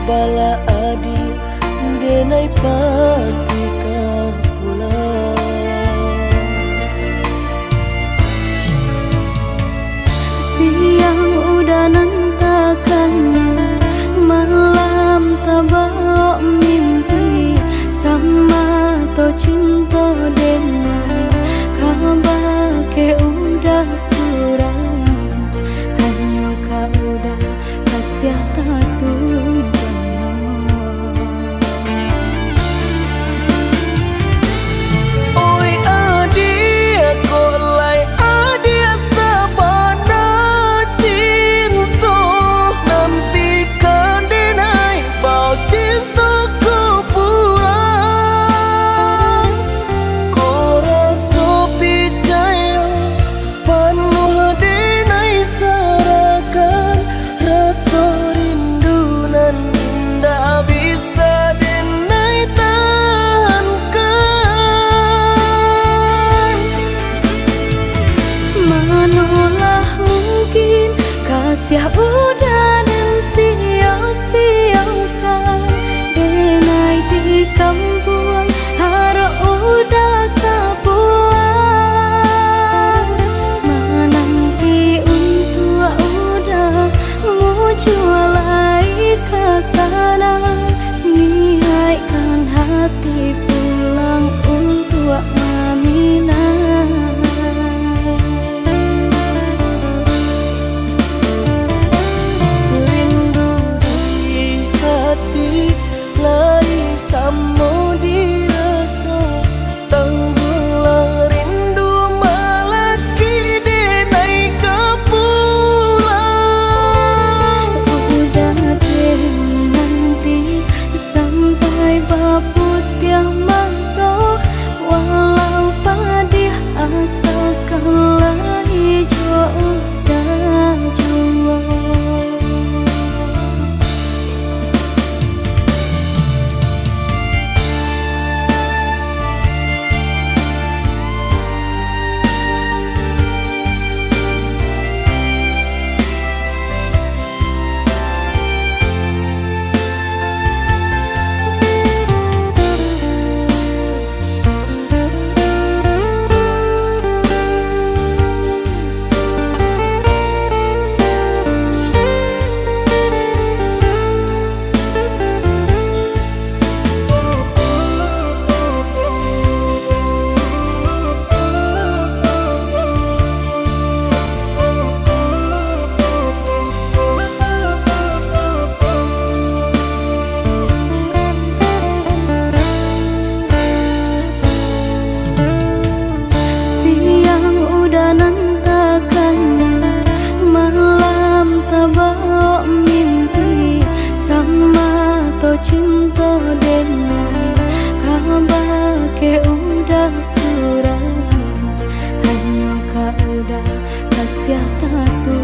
bala adi denai pasti kau pulang. Siang udah nantakannya, malam tabak mimpi sama to cinta denai kabar ke udah surang, hanya kau udah kasih tatu. Siap udah dan sia-siakan denai di kampung harap udah kapuang, menanti untuk udah mau jualai ke sana, niatkan hati pulang untuk Aminah. Samo dirasa tenggelam rindu malaki denai kepulang. Udah deh nanti sampai baput yang mantau, walau padih asa kalah hijau udah jual. Cinta denai kabar ke udah surang, hanya kau udah kasih tatu.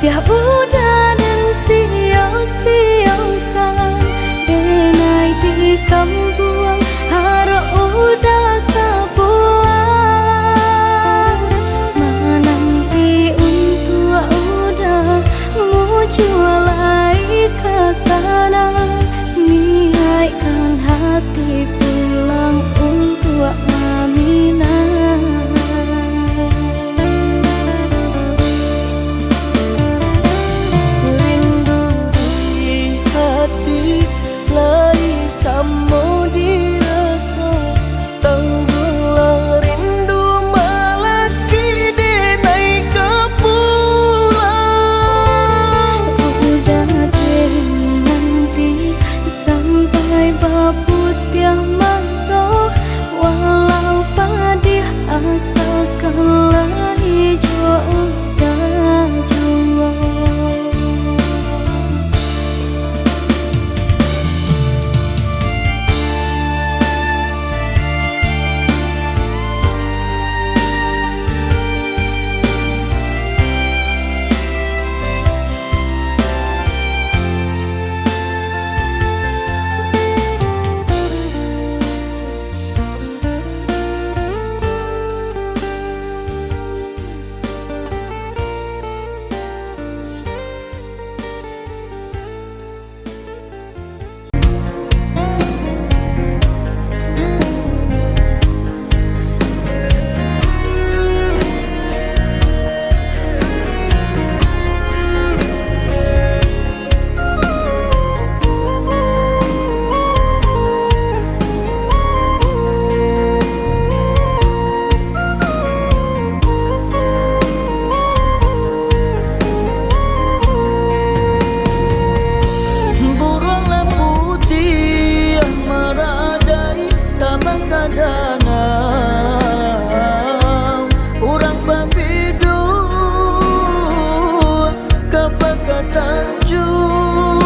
Siap udah dan sia-siakan denai di kampung harap udah kapuang, menanti untuk udah mau jualai ke sana, niatkan hati pulang untuk Aminah. Samo dirasa tenggelam rindu malaki denai kepulang. Udah deh nanti sampai baput yang Tanjung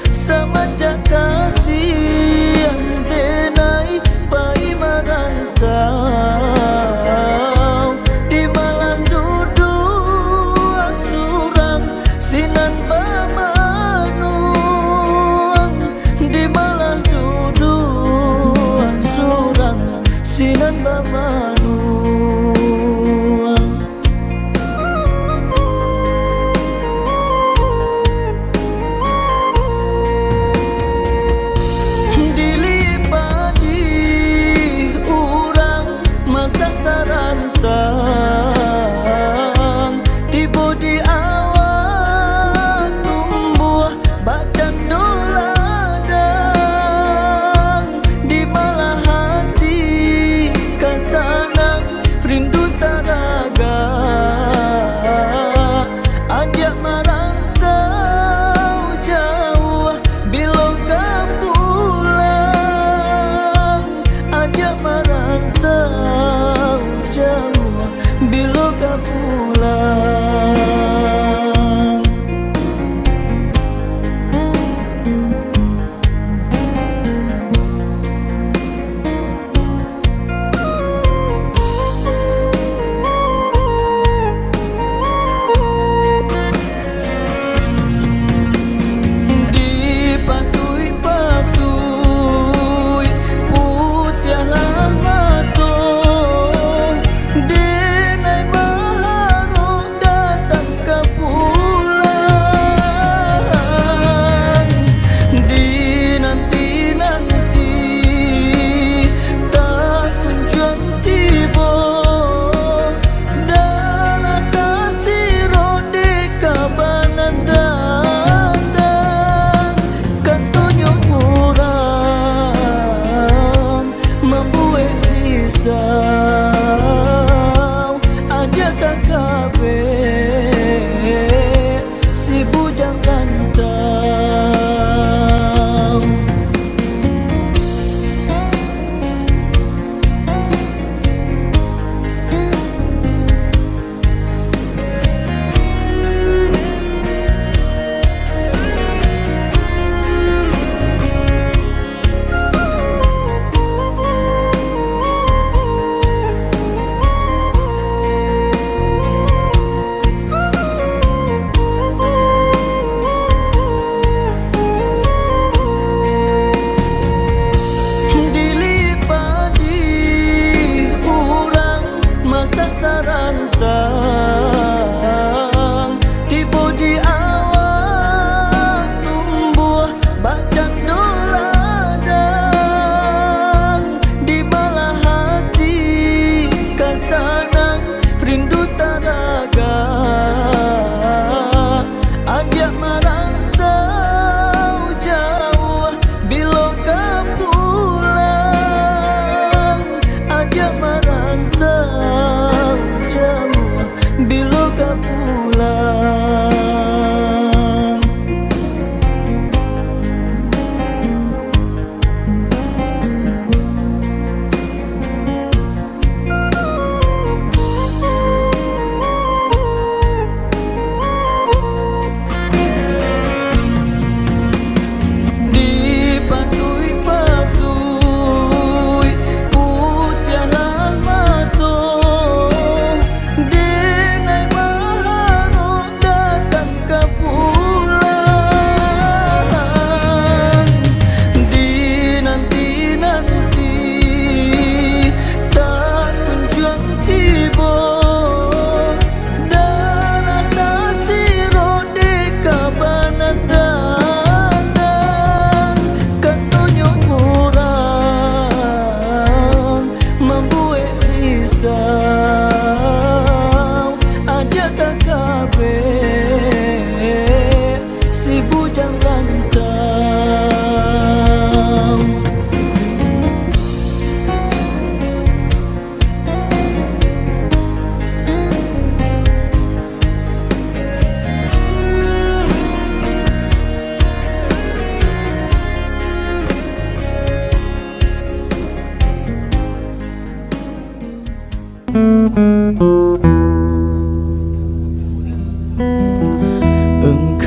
sama jak kasih denai pai marantau di Malang duduk surang sinan bamanuang di Malang duduk surang sinan bamanuang. Sarantang tiba di awak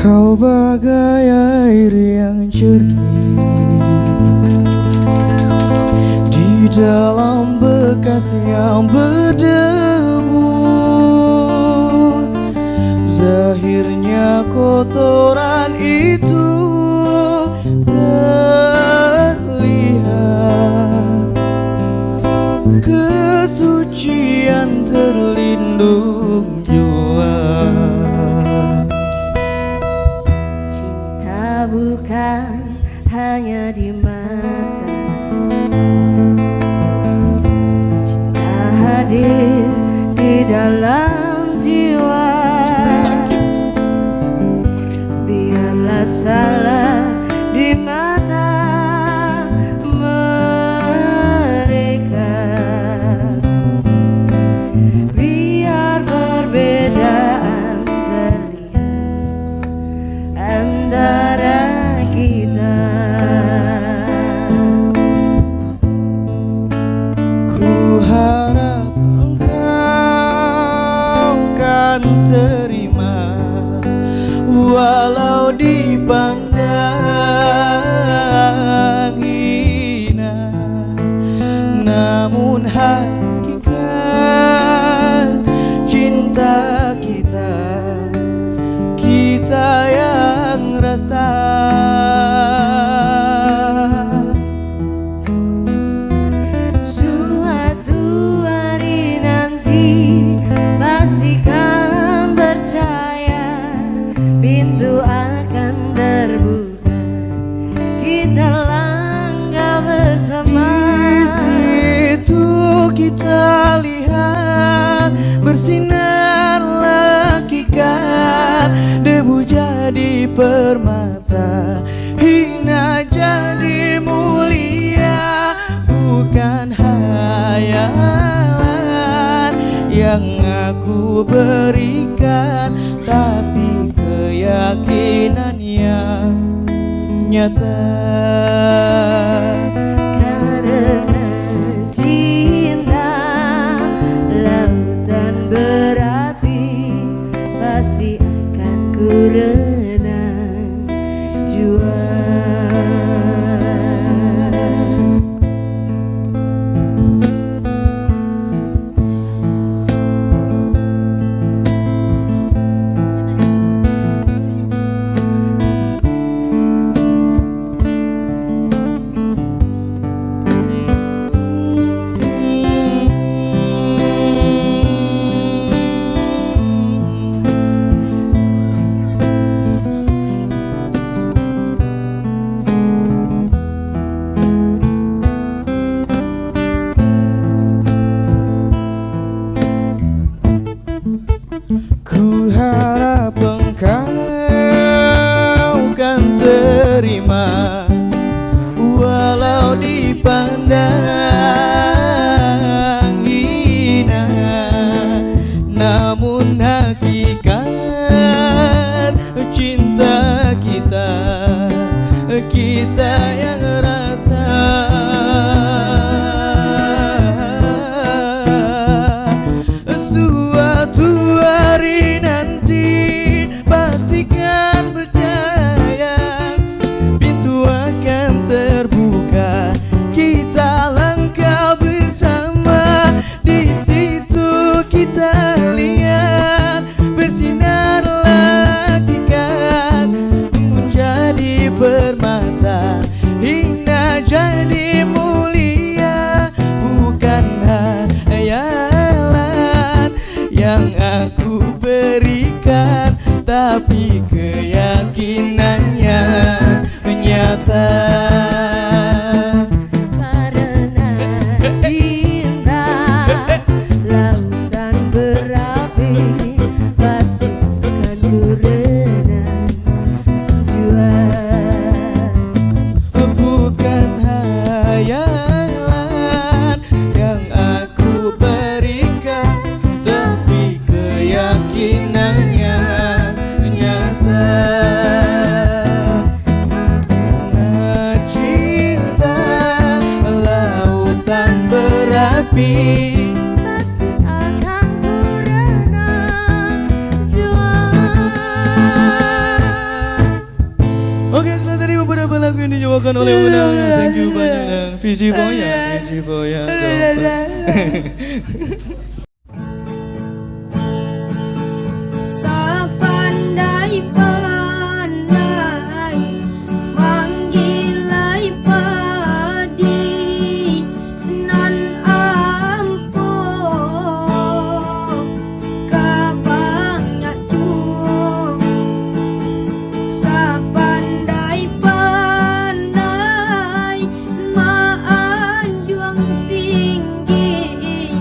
Kau bagai air yang jernih di dalam bekas yang berdebu. Zahirnya kotoran itu terlihat, kesucian terlindung jua. Cinta bukan hanya di mata, cinta hadir di dalam jiwa. Biarlah salah di mata mereka, biar perbedaan terlihat antara kita. Ku harap engkau kan terima, walau dipandang hina, namun hakikat cinta kita, kita yang rasa. Suatu hari nanti pastikan percaya, pintu akan terbuka, kita langkah bersama. Di situ kita lihat bersinar hakikat, debu jadi permata, hina jadi mulia. Bukan hayalan yang aku berikan, tapi keyakinan yang nyata. Karena cinta lautan berapi, pasti akan ku renang jua. Ku harap engkau kan terima, walau dipandang hina, namun hakikat cinta kita, kita yang rasa. Suatu hari nanti pastikan percaya, pintu akan terbuka, kita langkah bersama. Di situ kita lihat bersinar hakikat, menjadi permata, hina jadi mulia. Bukan hayalan yang aku berikan, tapi keyakinannya nyata. Karena cinta lautan berapi, pasti akan ku renang jua. Bukan hayalan yang aku berikan, tapi keyakinannya nyata. dibawakan oleh undangan. Thank you banyak Nang. Visi Foya Sapandai-pandai manggilai padi nan ampuh kabangnya cuh sapandai-pandai maan juang tinggi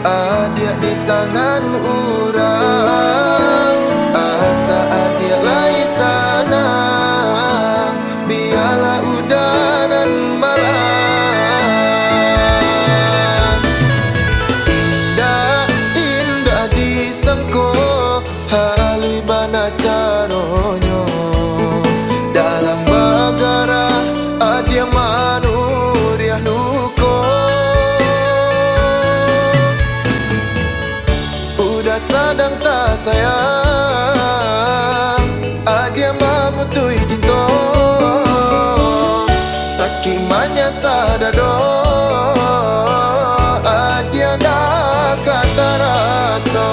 Adia di tangan orang, asa adia lai sana, biarlah udanan malam. Indah, indah disangko, halui bana caronyo, dalam bagara adia manuriah luko. Sadang tak sayang, adia mamutui cinta, sakimanya sadado, adia dah kata rasa.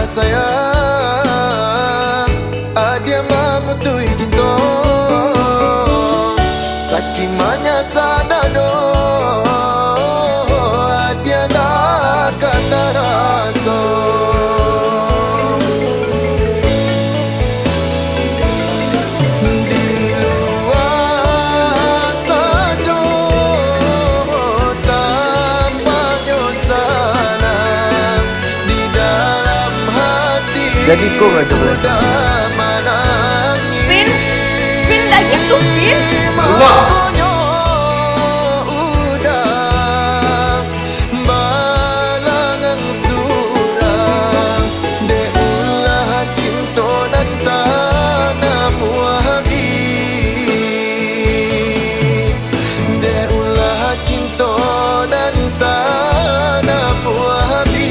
sayang adia mamutui cinta sakimanya sadado adia nak kata rasa di luar saja tanpa nyosalan di dalam hati jadi kau nggak coba Vin, Vin dah gitu Vin. Makanya udah balangan surang de ulah cinta dan tanam wahabi de ulah cinta dan tanam wahabi.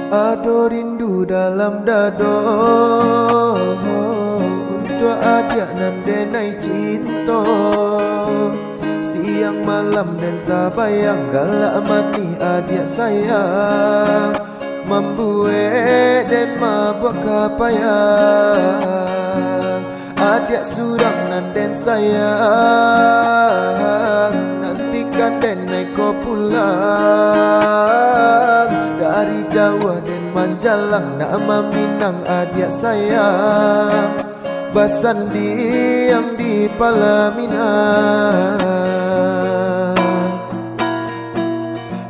Ado rindu dalam dado untuk adik nan denai cinta siang malam dan tak bayang galak mati adik sayang membuat dan mabuk kapayang adik surang nan den sayang nantikan den naik ko pulang dari Jawa dan Manjalang nama Minang adik sayang basan diam di Palaminan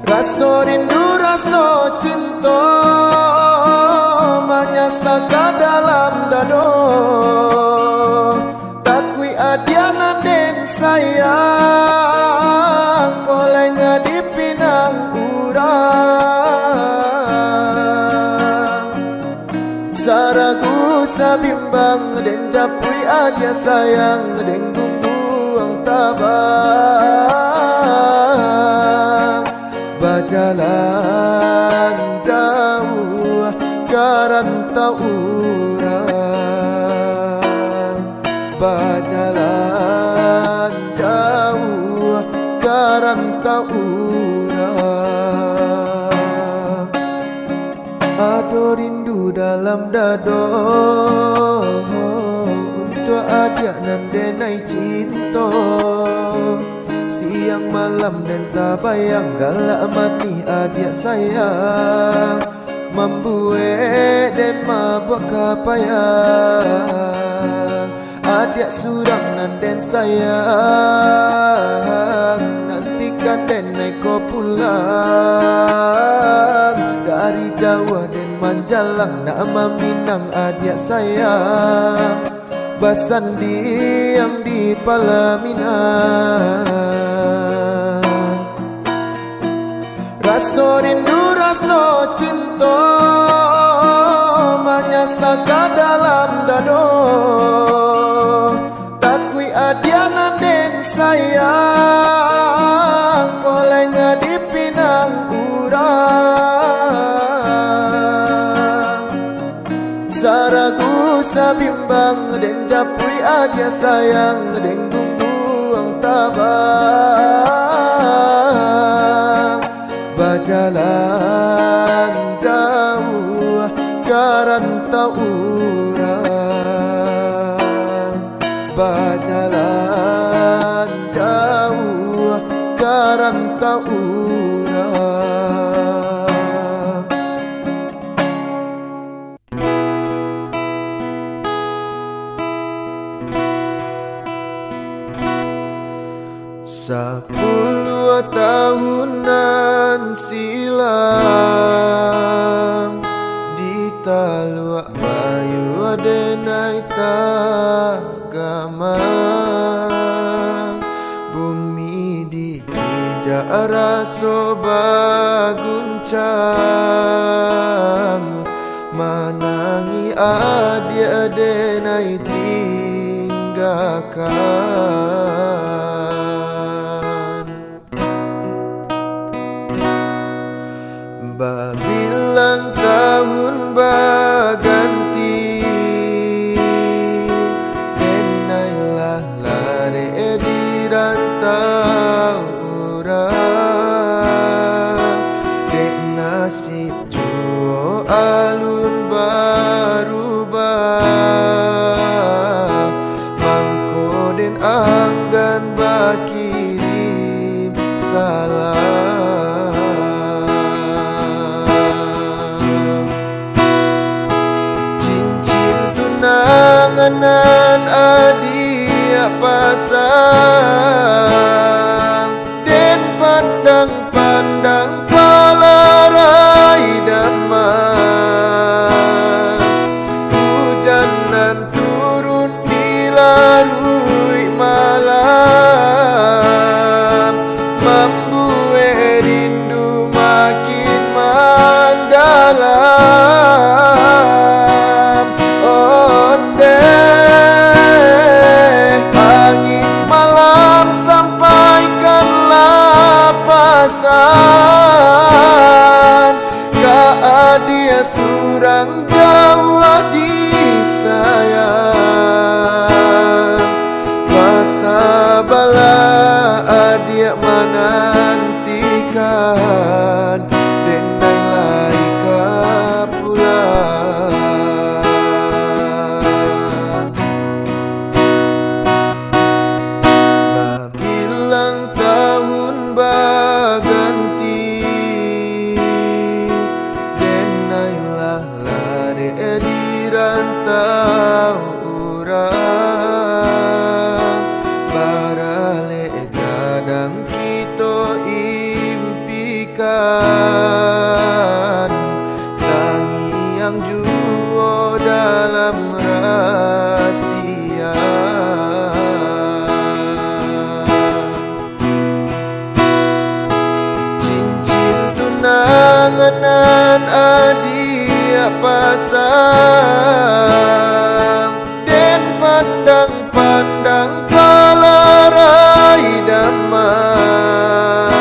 rasa rindu rasa cinta menyasaka dalam dado takui adianan den sayang kolenga di pinang urang saragu sabimbang den japui adia sayang den gungguang tabang bajalan jauh karantau urang bajalan jauh karantau urang ado rindu dalam dado untuk adik nan denai cinta siang malam dan tak bayang galak mati adik sayang membuat dan mabuk kapayang adik surang nan den sayang nantikan den naik ko pulang dari Jawa dan Manjalang nama Minang adik sayang basan diam di Palaminan rasa rindu rasa cinta menyasaka dalam dado takui adianan den sayang kolenga di pinang urang saragu sabimbang den japui adia sayang den gungguang tabang bajalan jauh karantau urang bajalan jauh karantau urang Sepuluh tahunan silam di Taluk Bayi soba guncang manangi adia denai tinggalkan. Babilang tahun baganti denailah lare di rantau orang dek nasib juo alun barubah mangko den anggan bakirim salam. Cincin tunanganan adia pasang den pandang-pandang palarai damai hujanan turun dilarui malam membuat rindu makin mendalam. Onde angin malam sampaikanlah pesan dia surang Jawa disayang masa bala adia menantikan denai laika pulang. Babilang tahun baganti denailah lare di rantau urang barale gadang kita impikan tangi yang juo dalam rahasia. Cincin tunanganan adia pasang den pandang-pandang palarai damai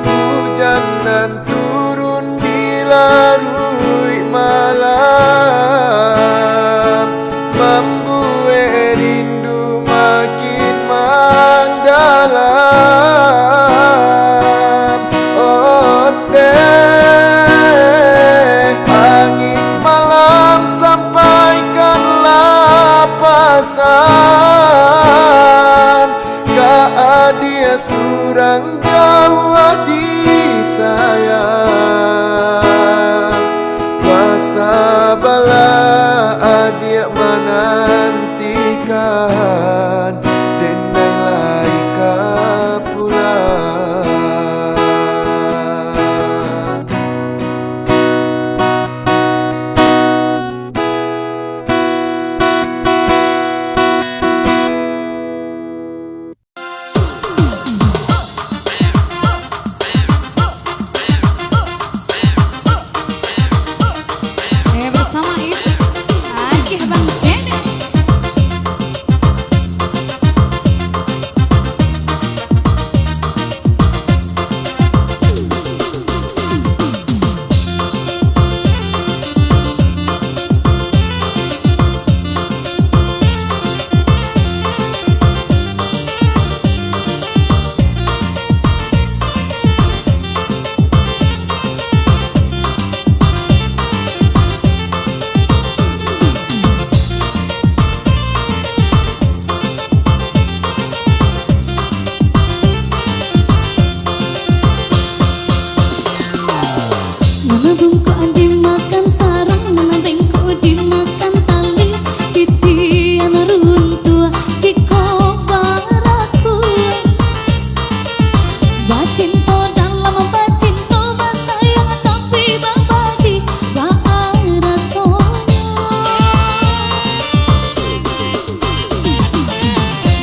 hujanan turun dilarui malam membuat rindu makin mendalam. Onde angin malam sampaikanlah pesan dia surang Jawa disayang masa bala adia menantikan denai laika pulang. Bersama itu Aki Bang Jene.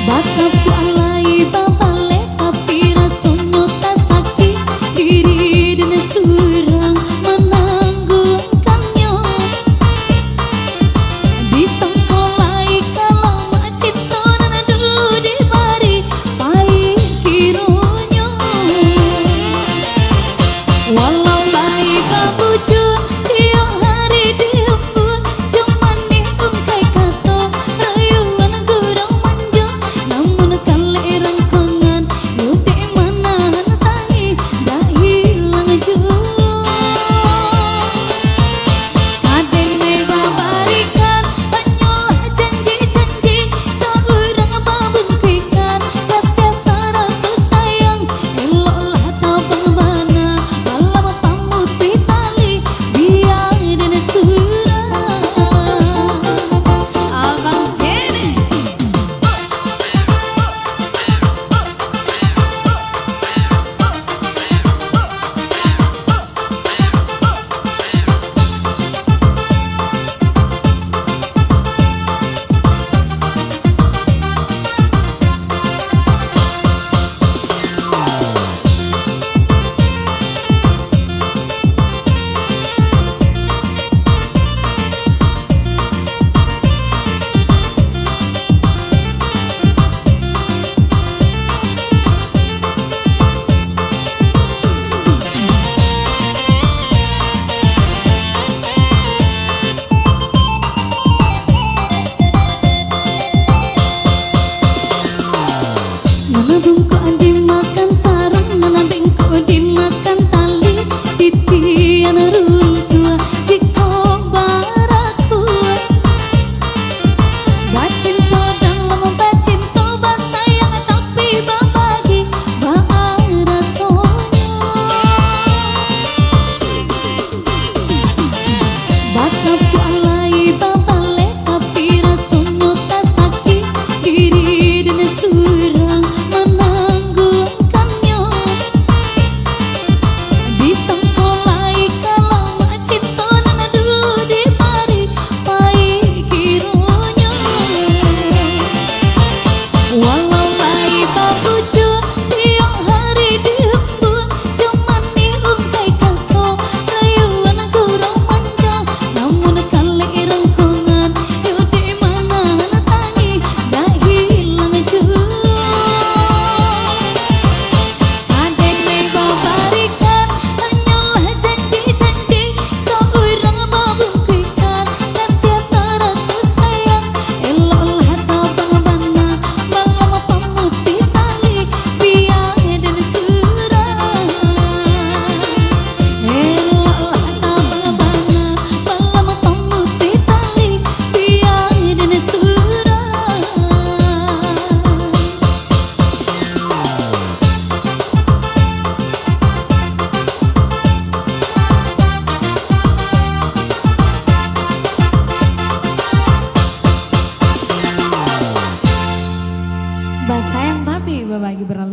Batapku alai babale tapi rasonyo tak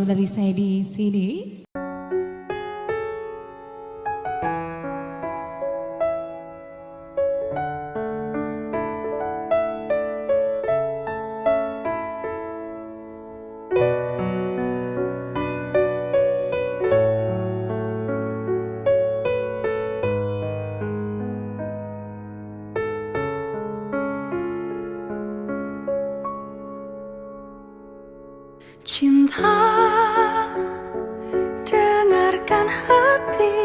dari saya di sini. Cinta, dengarkan hati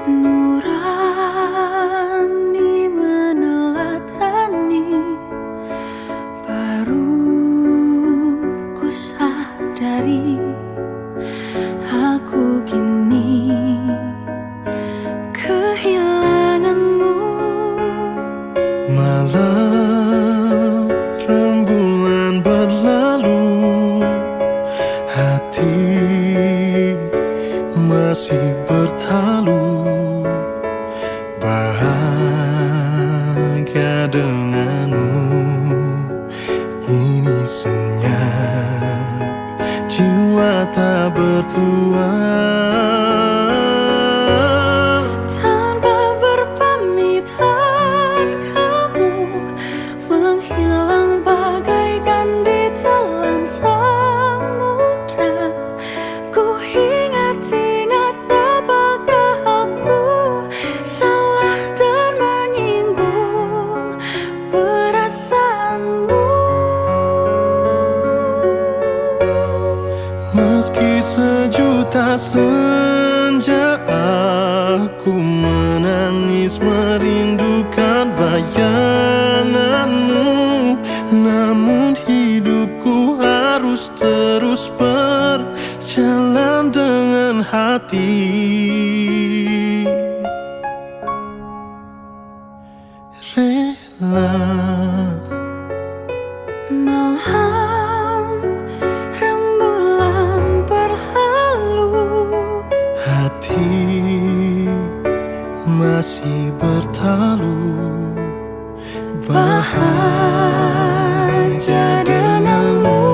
nurani meneladani. Baru ku sadari aku kini kehilanganmu. Malam rembulan berlalu, hati masih bertalu. Bahagia denganmu, ini senyap, jiwa tak bertuan. Tanpa berpamitan kamu menghilang bagaikan ditelan samudra. Ku ingat-ingat apakah aku salah dan menyinggung perasaanmu. Meski sejuta senja aku menangis merindukan bayanganmu, namun hidupku harus terus berjalan dengan hati. Rela Malam rembulan berlalu, hati masih bertalu. Bahagia denganmu,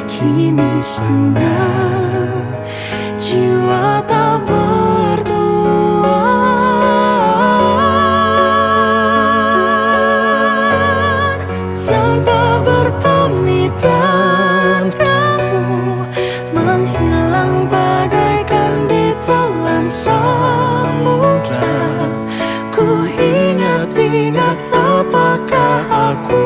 kini senyap, jiwa tak bertuan. Tanpa berpamitan kamu menghilang bagaikan ditelan samudra. Ku ingat-ingat apakah aku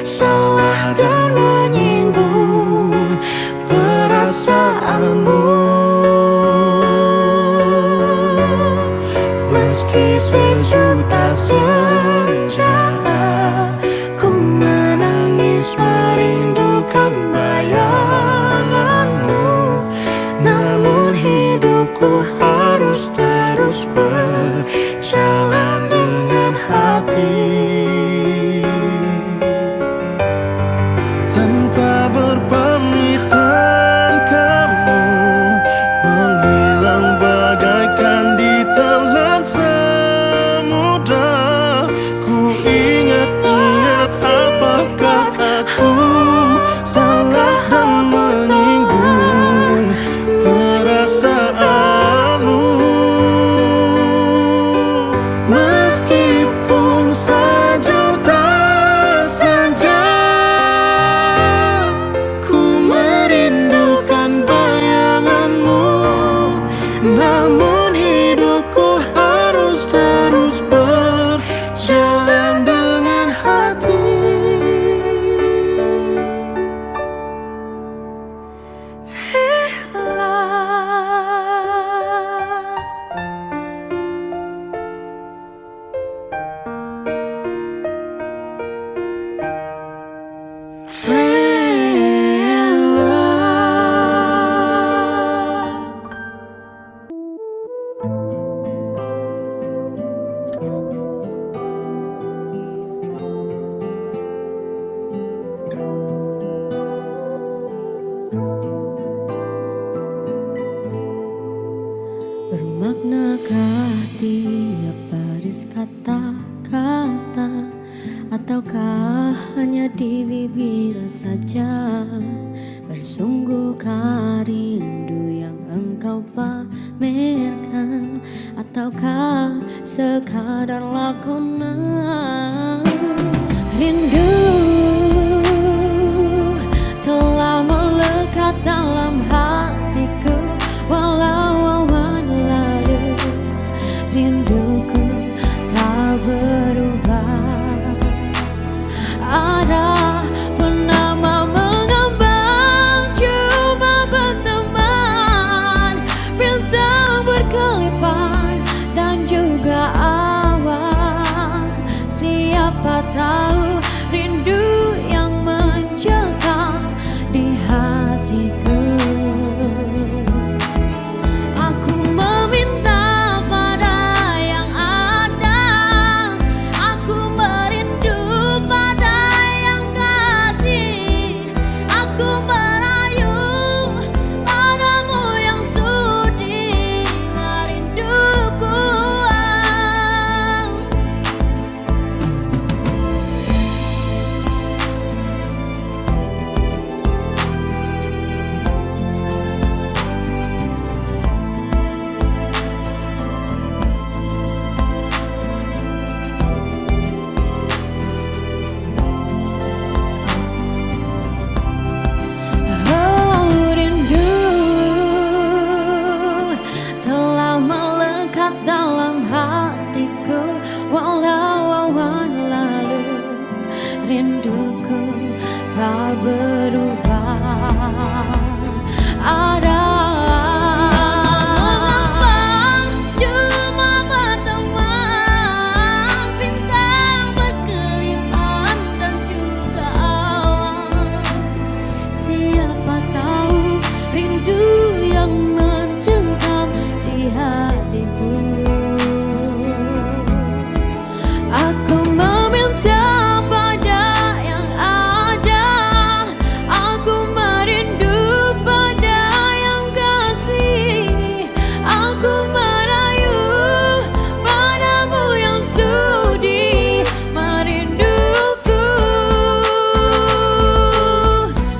salah dan menyinggung perasaanmu. Meski sejuta senja ku menangis merindukan bayanganmu, namun hidupku harus terus berjalan dengan hati. Tanpa berpamitan kamu menghilang bagaikan ditelan samudra. Ku ingat-ingat apakah aku salah dan menyinggung perasaanmu. Meskipun sejuta senja ku merindukan bayanganmu, namun hidupku harus terus berjalan dengan hati. Bermaknakah tiap baris kata-kata, ataukah hanya di bibir saja? Sungguhkah rindu yang engkau pamerkan, ataukah sekadar lakonan? Rindu telah melekat dalam hatiku, walau awan lalu rinduku tak berubah. Ada penama mengambang, cuma berteman, bintang berkelipan dan juga awan. Siapa tahu rindu yang mencekam di hatiku. Aku meminta pada yang ada, aku merindu pada yang kasih, aku merayu padamu yang sudi merinduku. Oh, rindu telah melekat dalam hatiku, walau awan lalu rinduku tak berubah. Ada mengambang, cuma berteman, bintang berkelipan dan juga awan. Siapa tahu rindu yang mencengkam di hatiku. Aku meminta pada yang ada, aku merindu pada yang kasih, aku merayu padamu yang sudi merinduku.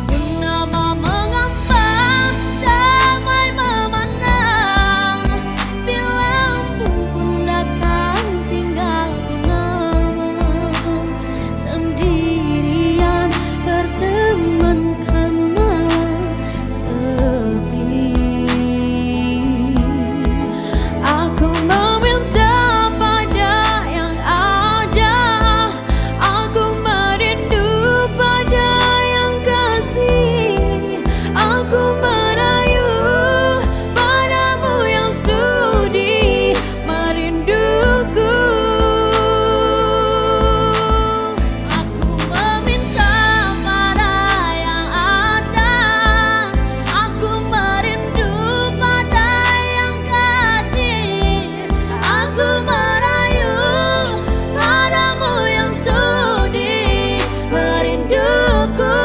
Purnama mengambang, damai memandang, bila embun pun datang tinggal kenangan. Sendirian bertemankan malam sepi. Aku meminta pada yang ada, aku merindu pada yang kasih, aku merayu padamu yang sudi merinduku. Aku meminta pada yang ada, aku merindu pada yang kasih, aku merayu padamu yang sudi merinduku.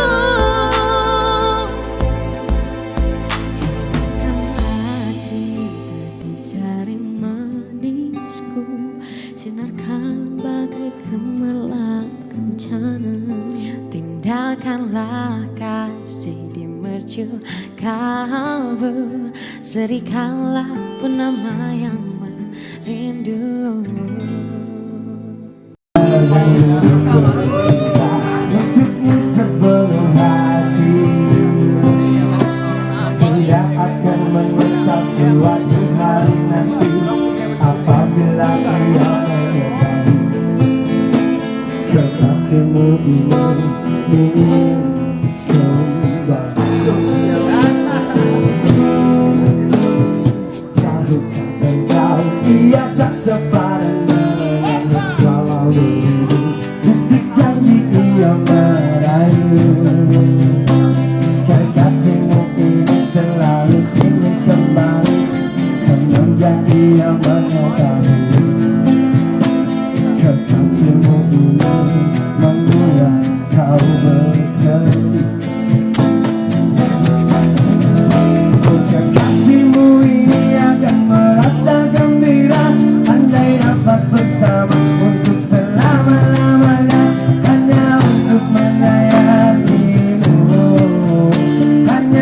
Hembuskanlah cinta di jari manisku, sinarkan bagai gemerlap kencana. Tindakanlah kasih di mercu kalbu, serikanlah penama yang merindu. Sebelum hati tidak akan menyesal suatu hari nanti, apabila ia mengetahui kekasihmu ingin kembali. Tahukah engkau ia tak sepadan walau rindu bisik janji ia merayu. Kekasihmu ini selalu ingin kembali, semenjak ia mengetahui kekasihmu ini membuat kau bersedih. Kekasihmu ini akan merasa gembira andai dapat bersama untuk selama-lamanya, hanya untuk menyayangimu, hanya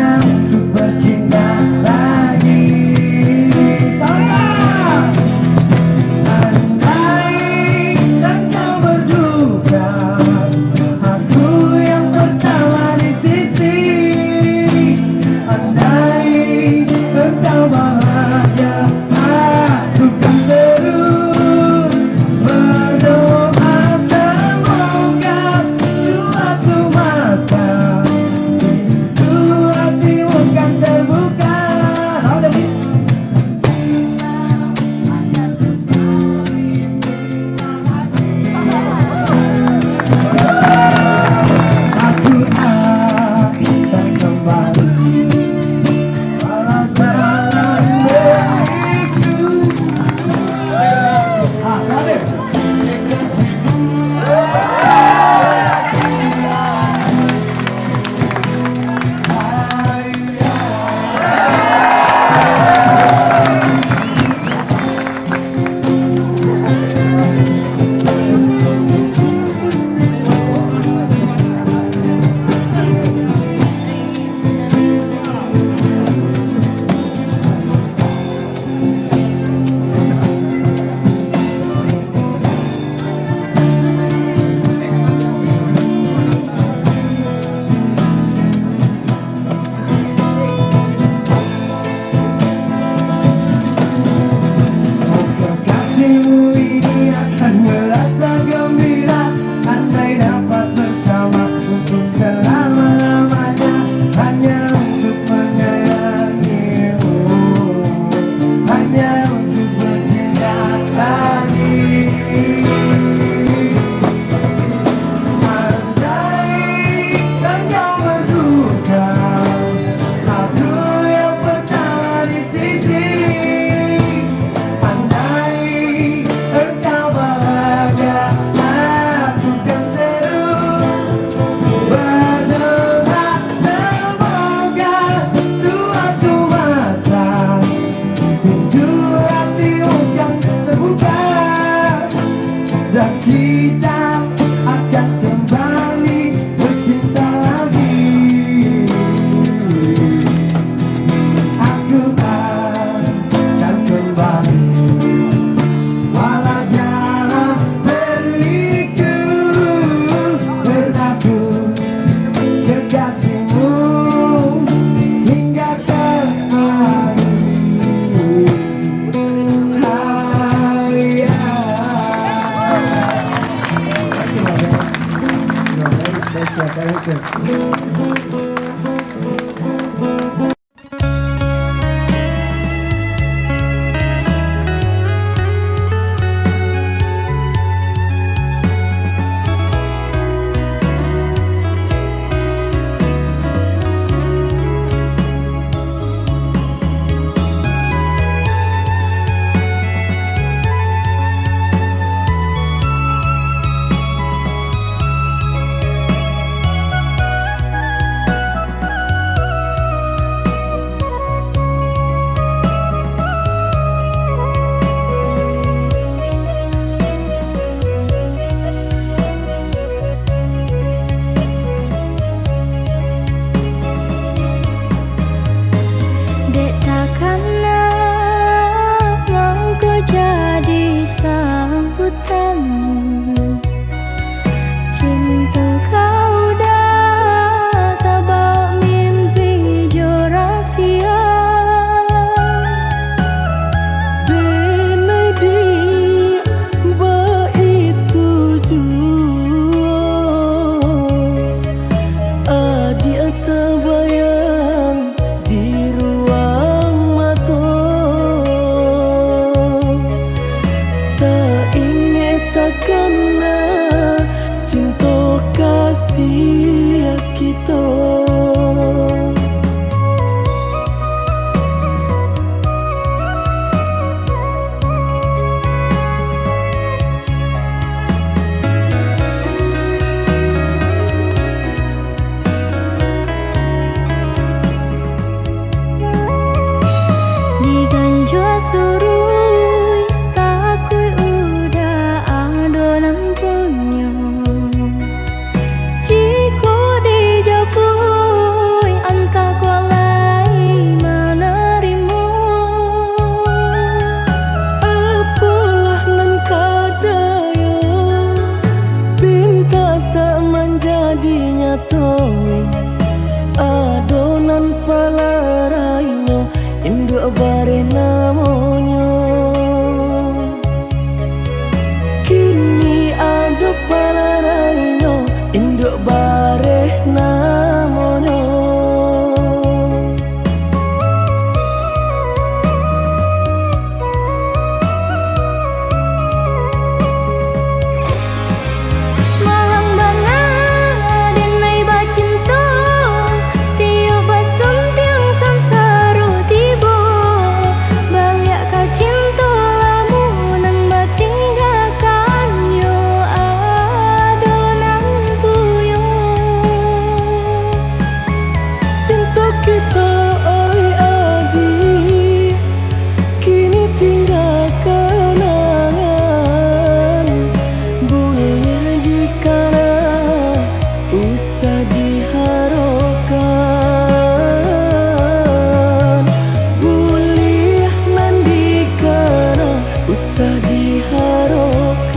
usah diharapkan.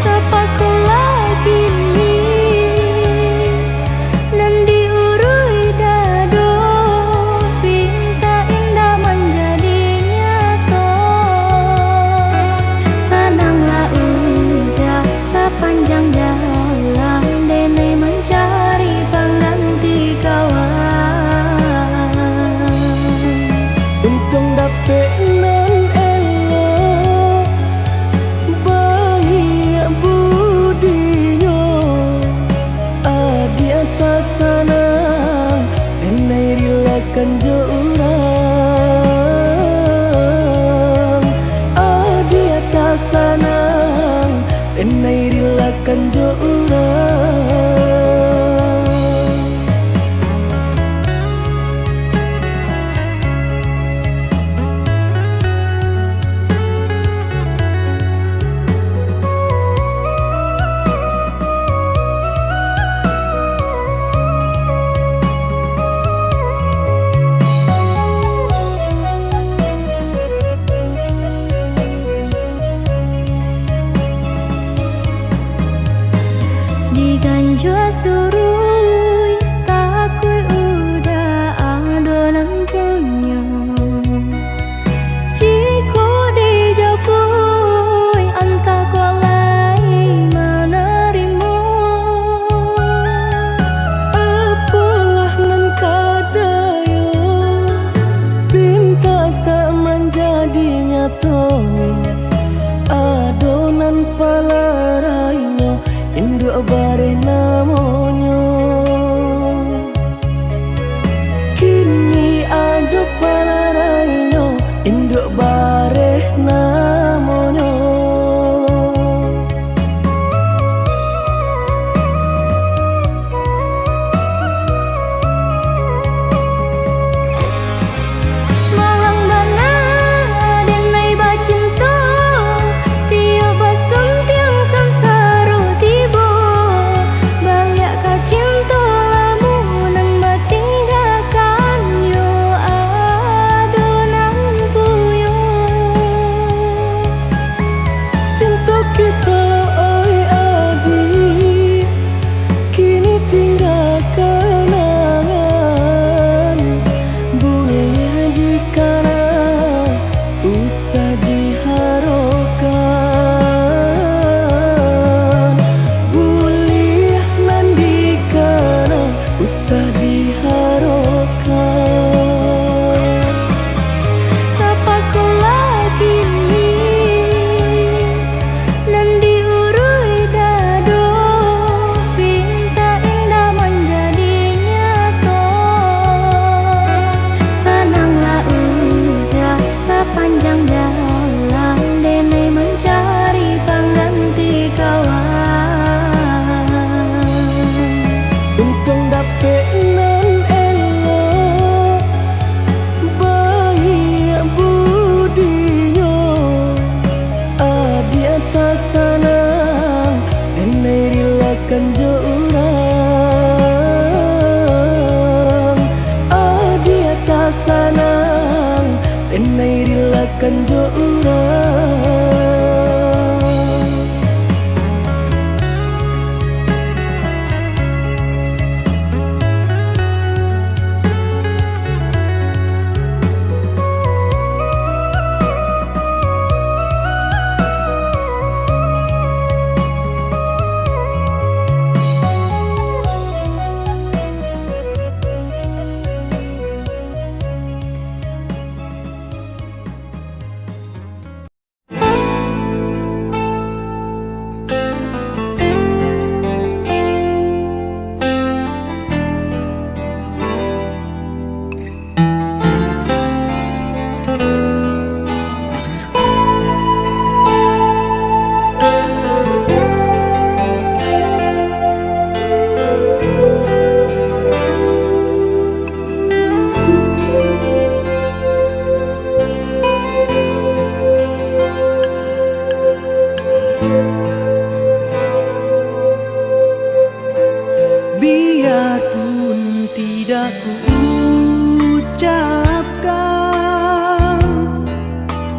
Terpaksa lagi nih dan diurui dado, pinta indah menjadi nyata. Senanglah udah sepanjang jalan dene mencari pengganti kawan. Untung dapet nan elok, baik budinya, adi atas sanang, enai rilakan jo urang. Adi atas sanang, enai rilakan jo urang. Diganjur surui takui udah adonan punya. Jika dijapui entah kualai menerima. Apalah nan kadaya, pinta tak menjadi nyata. Adonan palarainya, induk bareh namanya. Kini ada palarainya, induk bareh namanya. Malang bana denai bacinta, tiap basem tiang samsara tiba. Balik ka cinta lamunan batinggalkan yo adonan puyo. Cinta kita oi adi, kini tinggal kenangan. Boleh dikana, usah diharapkan. Boleh nan dikana, usah diharapkan. Terpaksa lagi nih dan diurui dado, pinta indah menjadi nyata. Senanglah udah sepanjang jalan dene mencari pengganti kawan. Untung dapet nan elok, baik budinya, adi atas sanang, enai rilakan jo urang. Adi atas sanang, enai rilakan jo urang.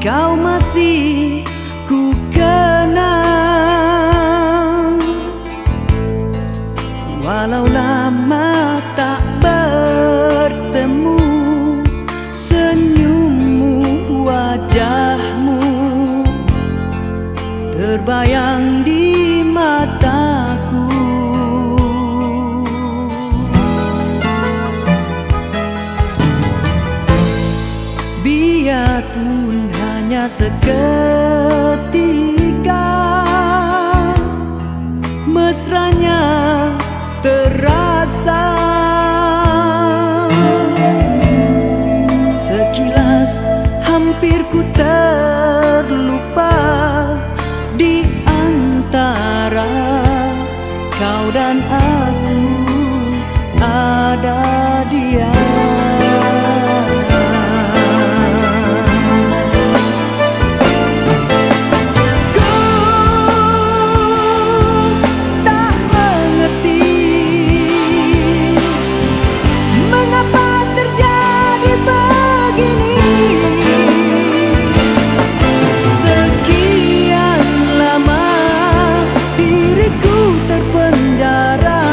kau masih ku kenang. Walau lama tak bertemu, senyummu, wajahmu terbayang di mataku. Biarpun hanya seketika, mesranya terasa. Sekilas hampir ku terlupa di antara kau dan aku ada dia. Terpenjara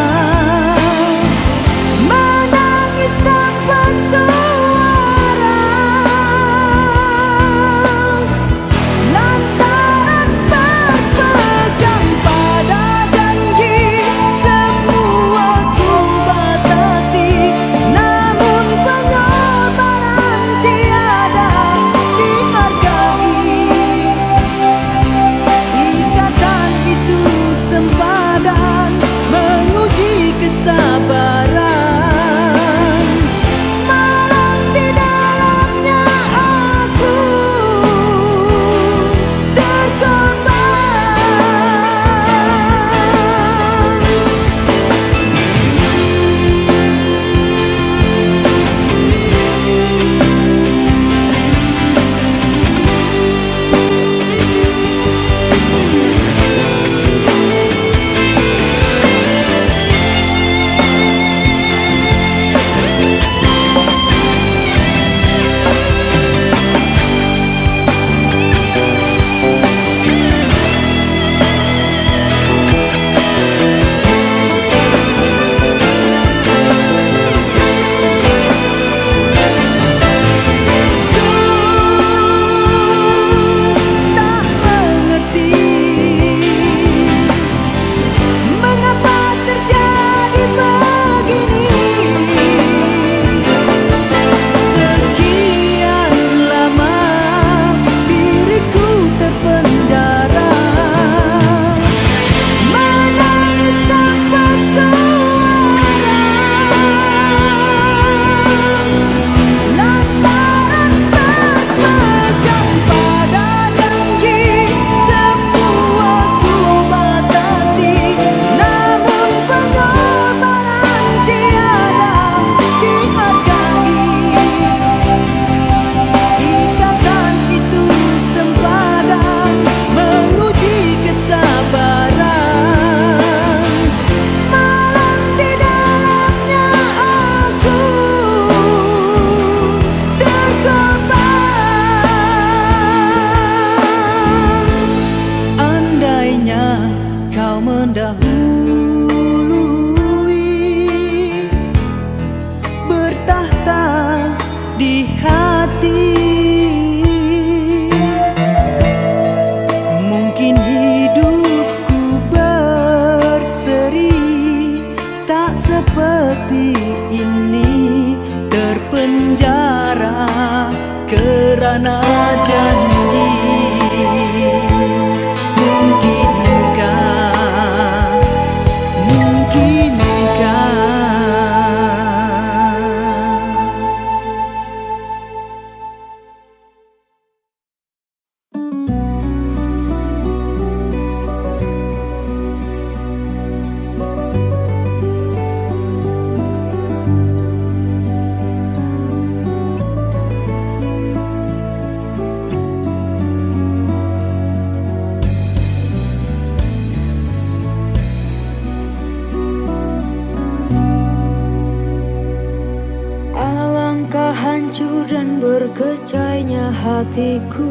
hatiku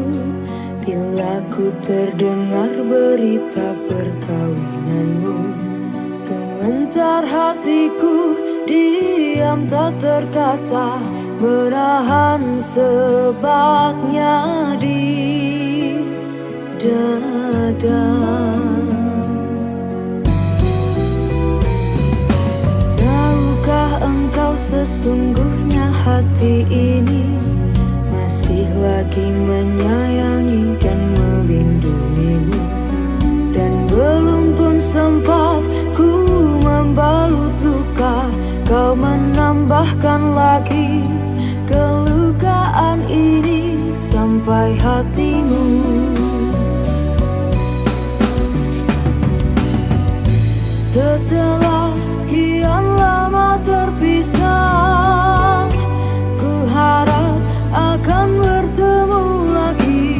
bila ku terdengar berita perkawinanmu. Gementar hatiku, diam tak terkata, menahan sebabnya di dada. Tahukah engkau sesungguhnya hati ini masih lagi menyayangi dan melindungimu, dan belum pun sempat ku membalut luka, kau menambahkan lagi kelukaan ini sampai hatimu. Setelah kian lama terpisah, ku harap akan bertemu lagi.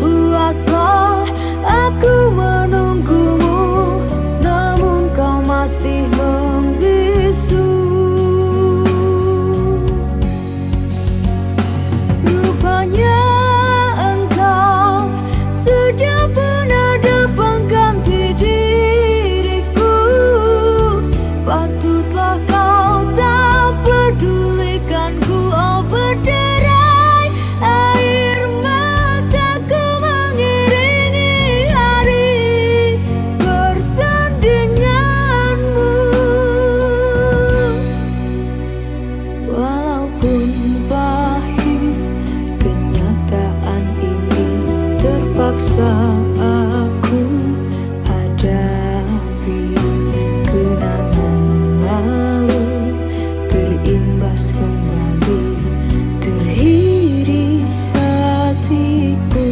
Puaslah aku menunggumu, namun kau masih membisu. Rupanya engkau sudah pun ada pengganti diriku. Patutlah kau tak pedulikanku, oh berderai air mataku mengiringi hari bersandinganmu. Walaupun pahit kenyataan ini, terpaksa aku hadapi. Kenangan lalu terimbas kembali, terhiris hatiku.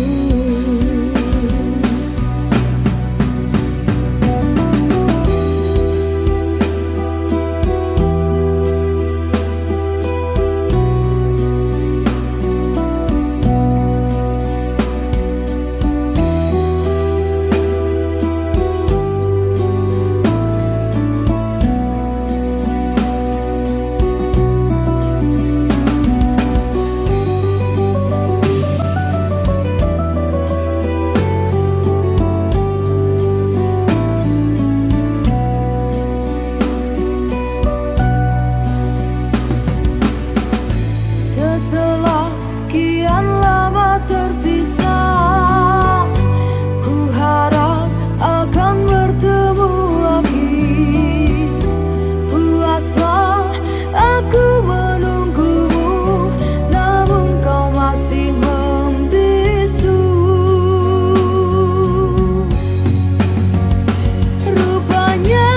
Setelah kian lama terpisah, ku harap akan bertemu lagi. Puaslah aku menunggumu, namun kau masih membisu. Rupanya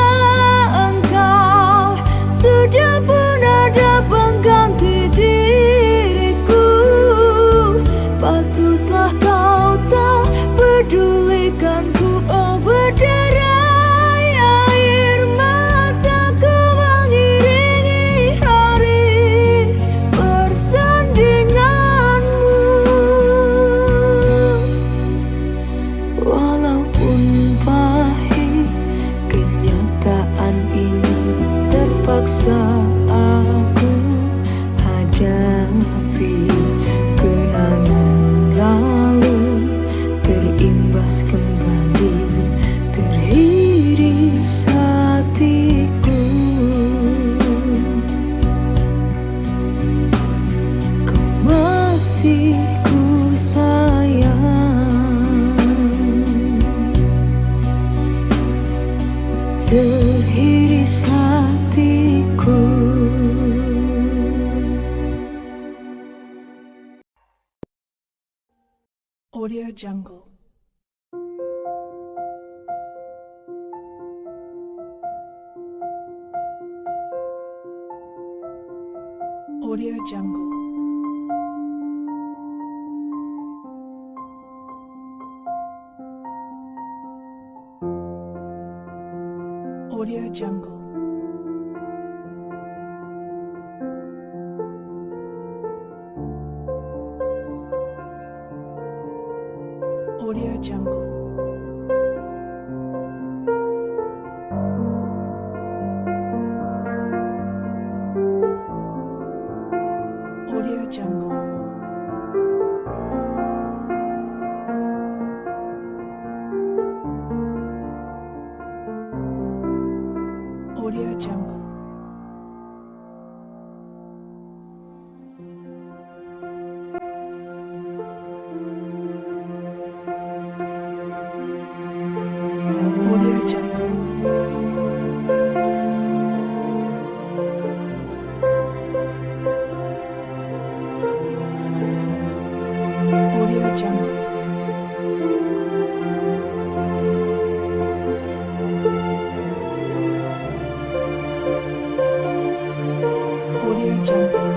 engkau sudah pun ada pengganti diriku. Patutlah kau tak pedulikanku, oh berderai air mataku mengiringi hari bersandinganmu. Walaupun pahit kenyataan ini, terpaksa aku hadapi. Kenangan lalu terimbas kembali, terhiris hatiku. Kau masih ku sayang, terhiris hatiku. Audio Jungle. Audio Jungle. Audio Jungle. Audio Jungle. Audio Jungle. Jungle. Audio Jungle.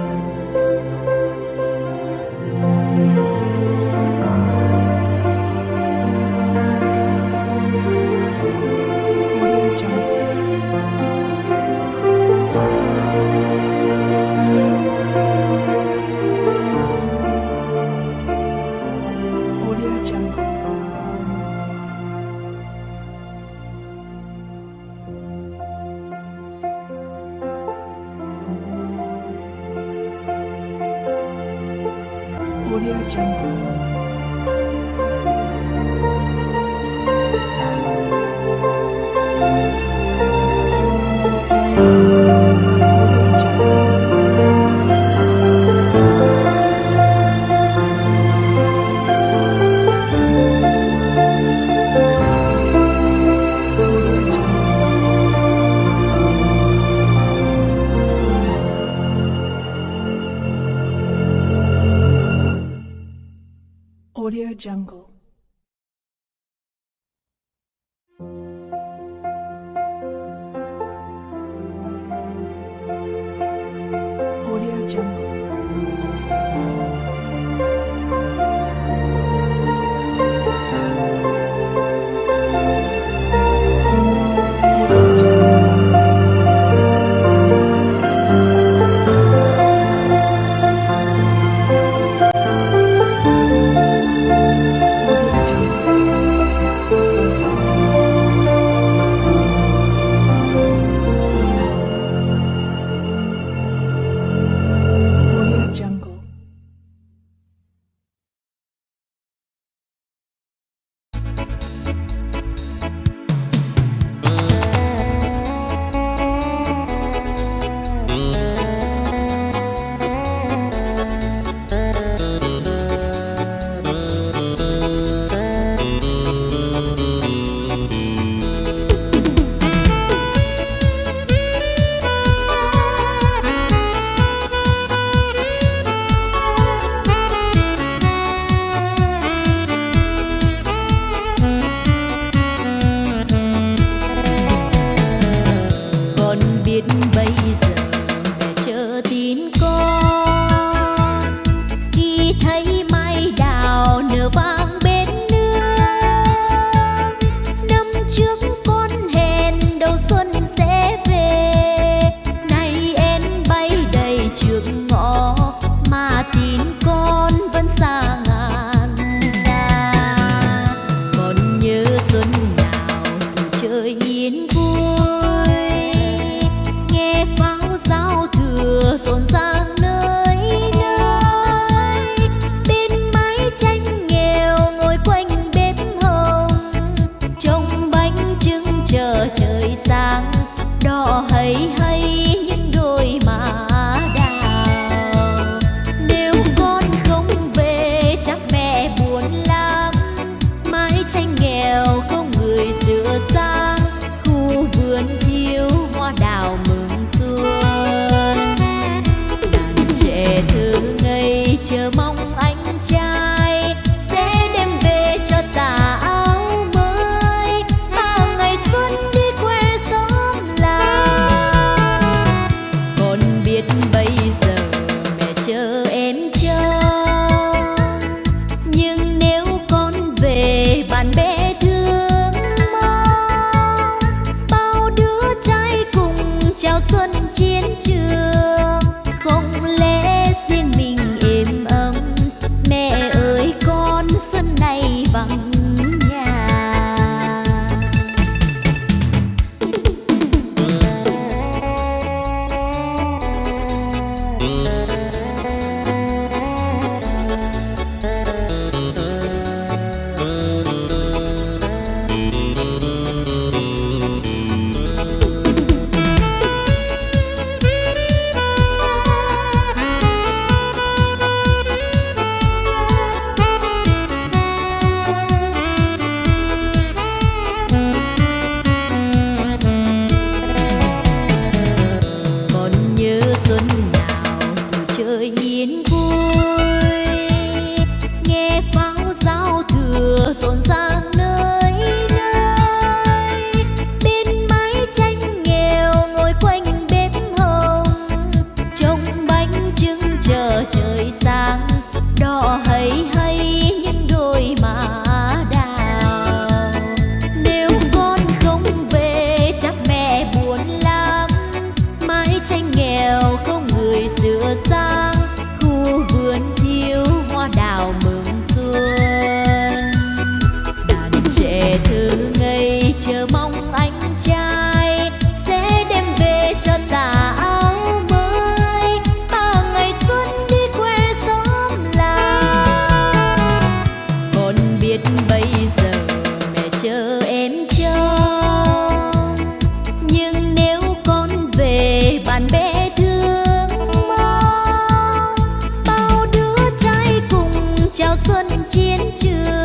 Audio Jungle. Audio Jungle. Audio Jungle. Audio Jungle. Audio Jungle. Audio xuân. Đàn trẻ thơ ngây chờ mong anh trai sẽ đem về cho tà áo mới. Ta ngày xuân đi quê xóm làng, con biết bây giờ mẹ chờ em trông. Nhưng nếu con về bạn bè thương mong, bao đứa trai cùng chào xuân chiến trường.